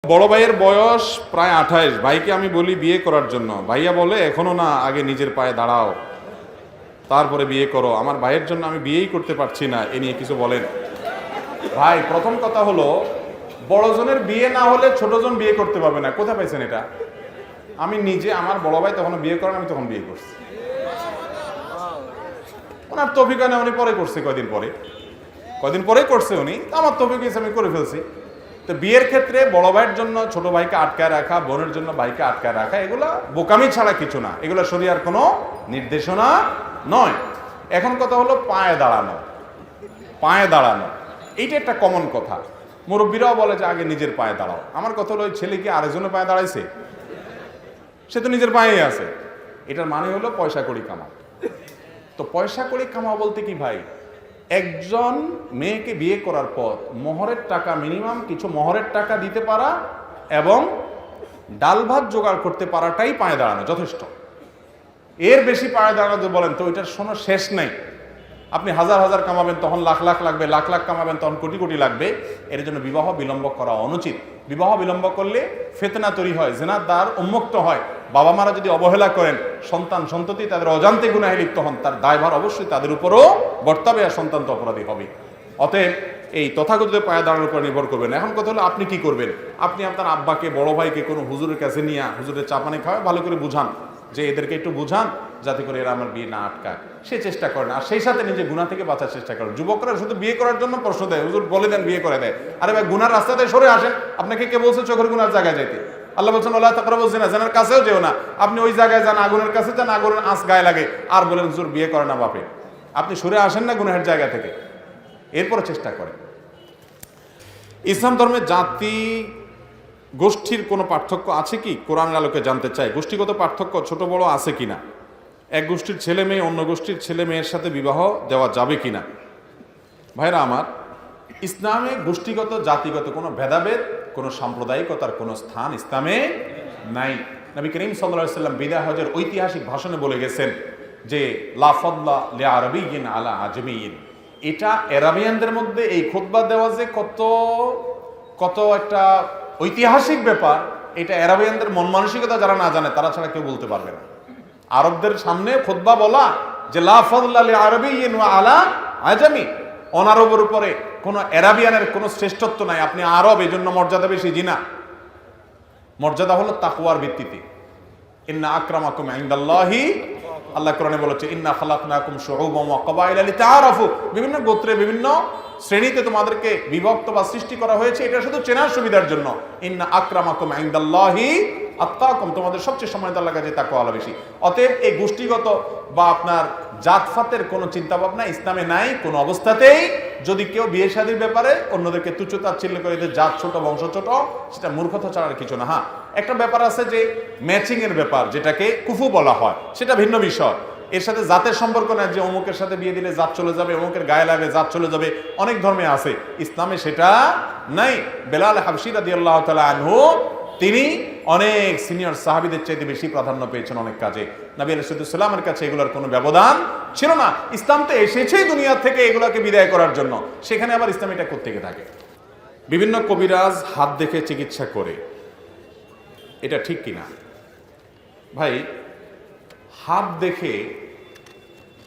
বড় ভাইয়ের বয়স প্রায় 28। ভাইকে আমি বলি বিয়ে করার জন্য, ভাইয়া বলে এখনো না, আগে নিজের পায়ে দাঁড়াও তারপরে বিয়ে করো। আমার ভাইয়ের জন্য আমি বিয়েই করতে পারছি না, এ নিয়ে কিছু বলেন। ভাই, প্রথম কথা হলো, বড়জনের বিয়ে না হলে ছোটজন বিয়ে করতে পারবে না। কোথায় পাইছেন এটা? আমি নিজে, আমার বড় ভাই তখন বিয়ে করেন, আমি তখন বিয়ে করছি। ওনার তৌফিক হয় না, উনি পরে করছে, কয়দিন পরে করছে উনি, আমার তৌফিক হয়েছে, আমি করে ফেলছি। তো বিয়ের ক্ষেত্রে বড় ভাইয়ের জন্য ছোট ভাইকে আটকায় রাখা, বোনের জন্য ভাইকে আটকায় রাখা, এগুলা বোকামি ছাড়া কিছু না, এগুলো শরীয়তের কোনো নির্দেশনা নয়। এখন কথা হলো পায়ে দাঁড়ানো, এইটা একটা কমন কথা। মুরব্বীরাও বলে যে আগে নিজের পায়ে দাঁড়াও। আমার কথা হলো, ওই ছেলে কি আরেকজনের পায়ে দাঁড়াইছে? সে তো নিজের পায়েই আছে। এটার মানে হলো পয়সা কড়ি কামাও। তো পয়সা কড়ি কামাও বলতে কি ভাই, একজন মেয়েকে বিয়ে করার পর মোহরের টাকা, মিনিমাম কিছু মোহরের টাকা দিতে পারা এবং ডাল ভাত জোগাড় করতে পারাটাই পায়ে দাঁড়ানো যথেষ্ট। এর বেশি পায়ে দাঁড়ানো বলেন তো ওইটার কোনো শেষ নেই। আপনি হাজার হাজার কামাবেন তখন লাখ লাখ লাগবে, লাখ লাখ কামাবেন তখন কোটি কোটি লাগবে। এর জন্য বিবাহ বিলম্ব করা অনুচিত। বিবাহ বিলম্ব করলে ফিতনা তৈরি হয়, জিনার দ্বার উন্মুক্ত হয়। বাবা মারা যদি অবহেলা করেন, সন্তান সন্ততি তাদের অজান্তে গুনাহে লিপ্ত হন, তার দায়ভার অবশ্যই তাদের উপরও বর্তাবে, আর সন্তান তো অপরাধী হবে। অতএব এই তথাকথিত পায়ে দাঁড়ানোর উপর নির্ভর করবেন। এখন কথা হলো আপনি কি করবেন? আপনি আপনার আব্বাকে, বড় ভাইকে কোনো হুজুরের কাছে নিয়ে হুজুরের চা পানি খাওয়ায় ভালো করে বুঝান, যে এদেরকে একটু বুঝান যাতে করে এরা আমার বিয়ে না আটকায়, সে চেষ্টা করেন। আর সেই সাথে নিজে গুনাহ থেকে বাঁচার চেষ্টা করেন। যুবকরা শুধু বিয়ে করার জন্য প্রশ্ন দেয়, হুজুর বলে দেন বিয়ে করে দেয়। আরে ভাই, গুনার রাস্তাতে সরে আসেন। আপনাকে কে বলছে চোখের গুনার জায়গায় যাইতে? আল্লাহ বলছেন ওয়ালা তাকরাবু জিনা, জিনার কাছেও যেও না। আপনি ওই জায়গায় যান, আগুনের কাছে যান, আগুনের আঁচ গায়ে লাগে, আর বলেন হুজুর বিয়ে করে না বাপে। আপনি সরে আসেন না গুনাহের জায়গা থেকে, এরপরে চেষ্টা করেন। ইসলাম ধর্মে জাতি গোষ্ঠীর কোনো পার্থক্য আছে কি? কোরআনের আলোকে জানতে চাই। গোষ্ঠীগত পার্থক্য ছোট বড় আছে কিনা? এক গোষ্ঠীর ছেলে মেয়ে অন্য গোষ্ঠীর ছেলে মেয়ের সাথে বিবাহ দেওয়া যাবে কিনা? ভাইরা আমার, ইসলামে গোষ্ঠীগত জাতিগত কোনো ভেদাভেদ, কোনো সাম্প্রদায়িকতার কোনো স্থান ইসলামে নাই। নবী করিম সাল্লাল্লাহু আলাইহি ওয়াসাল্লাম বিদায় হজের ঐতিহাসিক ভাষণে বলে গেছেন যে লা ফাদলা লিআরাবিয়্যিন আলা আজমিয়্যিন। এটা আরাবিয়ানদের মধ্যে এই খুতবা দেওয়া যে কত একটা ঐতিহাসিক ব্যাপার, এটা আরাবিয়ানদের মন মানসিকতা যারা না জানে তারা ছাড়া কেউ বলতে পারবে না। আরবদের সামনে খুতবা বলা যে লা ফাদলা লিআরাবিয়্যিন ওয়া আলা আজমি, অনারবের উপরে কোনো আরাবিয়ানের কোনো শ্রেষ্ঠত্ব নাই। আপনি আরব, এই জন্য মর্যাদা বেশি, জিনা। মর্যাদা হলো তাকওয়ার ভিত্তিতে। ইন্না আকরামাকুম ইনদাল্লাহি, আল্লাহ কোরআনে বলেছে ইন্না খালাকনাকুম শুউবান ওয়া ক্বাবাইলা লিতাআরাফু। বিভিন্ন গোত্রে, বিভিন্ন শ্রেণীতে তোমাদেরকে বিভক্ত বা সৃষ্টি করা হয়েছে, এটা শুধু চেনার সুবিধার জন্য। ইন্না আকরামাকুম ইনদাল্লাহি আত্তাকুম, তোমাদের সবচেয়ে সম্মানিত আল্লাহর কাছে তাকওয়া বেশি। অতএব এই গোষ্ঠীগত বা আপনার জাতফাতের কোনো চিন্তা ভাবনা ইসলামে নাই কোনো অবস্থাতেই। যদি কেউ বিয়ে শাদীর ব্যাপারে অন্যদেরকে তুচ্ছ তাচ্ছিল্য করে, এদের জাত ছোট বংশ ছোট, সেটা মূর্খতা ছাড়ার কিছু না। হ্যাঁ, একটা ব্যাপার আছে যে ম্যাচিং এর ব্যাপার, যেটাকে কুফু বলা হয়, সেটা ভিন্ন বিষয়। এর সাথে জাতের সম্পর্ক নাই যে অমুকের সাথে বিয়ে দিলে জাত চলে যাবে, অমুকের গায়ে লাগে জাত চলে যাবে। অনেক ধর্মে আছে, ইসলামে সেটা নাই। বেলাল হাবশী রাদিয়াল্লাহু তাআলা আনহু, তিনি অনেক সিনিয়র সাহাবীদের চাইতে বেশি প্রাধান্য পেয়েছেন অনেক কাজে। নবী আলাইহিস সালামের কাছে এগুলোর কোনো ব্যবধান ছিল না। ইসলাম তো এসেছেই দুনিয়া থেকে এগুলোকে বিদায় করার জন্য, সেখানে আবার ইসলাম এটা কোত্থেকে থাকে? বিভিন্ন কবিরাজ হাত দেখে চিকিৎসা করে, এটা ঠিক কিনা? ভাই, হাত দেখে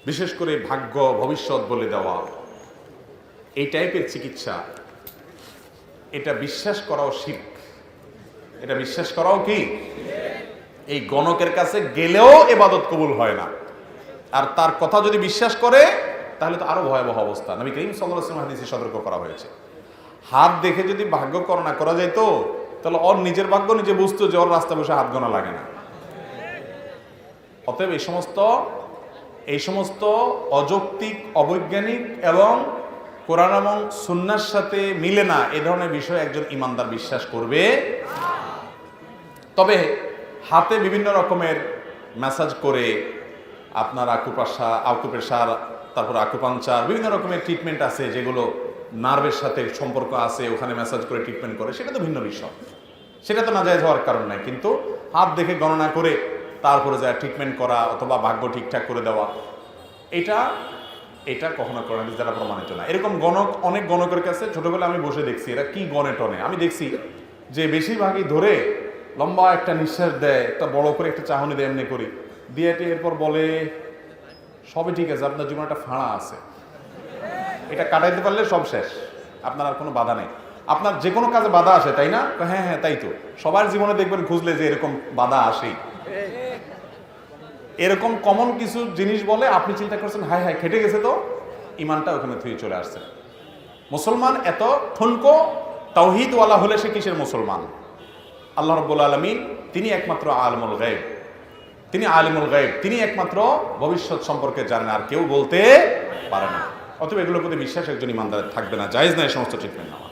বিশেষ করে ভাগ্য ভবিষ্যৎ বলে দেওয়া, এই টাইপের চিকিৎসা, এটা বিশ্বাস করাও শিরক। এটা বিশ্বাস করাও কি? এই গণকের কাছে গেলেও ইবাদত কবুল হয় না। আর তার কথা যদি বিশ্বাস করে তাহলে তো আরো ভয়াবহ অবস্থা। নবী করিম সাল্লাল্লাহু আলাইহি ওয়াসাল্লাম হাদিসে সতর্ক করা হয়েছে, হাত দেখে যদি ভাগ্য গণনা করা যেত তাহলে ওর নিজের ভাগ্য নিজে বুঝতো যে ওর রাস্তা বসে হাত গোনা লাগে না। অতএব এই সমস্ত অযৌক্তিক, অবৈজ্ঞানিক এবং কোরআন এবং সুন্নাহর সাথে মিলে না এই ধরনের বিষয় একজন ইমানদার বিশ্বাস করবে। তবে হাতে বিভিন্ন রকমের ম্যাসাজ করে, আপনার আকুপ্রেশার, তারপর আকুপাঞ্চার, বিভিন্ন রকমের ট্রিটমেন্ট আছে যেগুলো নার্ভের সাথে সম্পর্ক আছে, ওখানে ম্যাসাজ করে ট্রিটমেন্ট করে, সেটা তো ভিন্ন বিষয়, সেটা তো নাজায়েজ হওয়ার কারণ নাই। কিন্তু হাত দেখে গণনা করে তারপরে যা ট্রিটমেন্ট করা অথবা ভাগ্য ঠিকঠাক করে দেওয়া, এটা কখনো কোরআন হাদিস দ্বারা প্রমাণিত না। এরকম গণক, অনেক গণকের কাছে ছোটবেলায় আমি বসে দেখছি এরা কি গণে টনে। আমি দেখছি যে বেশিরভাগই ধরে লম্বা একটা নিঃশ্বাস দেয়, একটা বড় করে একটা চাহনি দেয়, এমনি করি দিয়ে এরপর বলে সবই ঠিক আছে, আপনার জীবনে একটা ফাঁড়া আছে, এটা কাটাইতে পারলে সব শেষ, আপনার আর কোনো বাধা নেই। আপনার যে কোনো কাজে বাধা আসে, তাই না? হ্যাঁ হ্যাঁ তাই তো, সবার জীবনে দেখবেন খুঁজলে যে এরকম বাধা আসেই। এরকম কমন কিছু জিনিস বলে আপনি চিন্তা করছেন হায় হায় খেটে গেছে, তো ইমানটা ওখানে থুয়ে চলে আসছে। মুসলমান এত ঠুনকো তাওহীদওয়ালা হলে সে কিসের মুসলমান? আল্লাহ রাব্বুল আলামিন তিনি একমাত্র আলিমুল গায়ব, তিনি আলিমুল গায়ব, তিনি একমাত্র ভবিষ্যৎ সম্পর্কে জানেন, আর কেউ বলতে পারে না। অতএব এগুলোর প্রতি বিশ্বাস একজন ইমানদারের থাকবে না, জায়েজ না এই সমস্ত ট্রিটমেন্ট নেওয়া।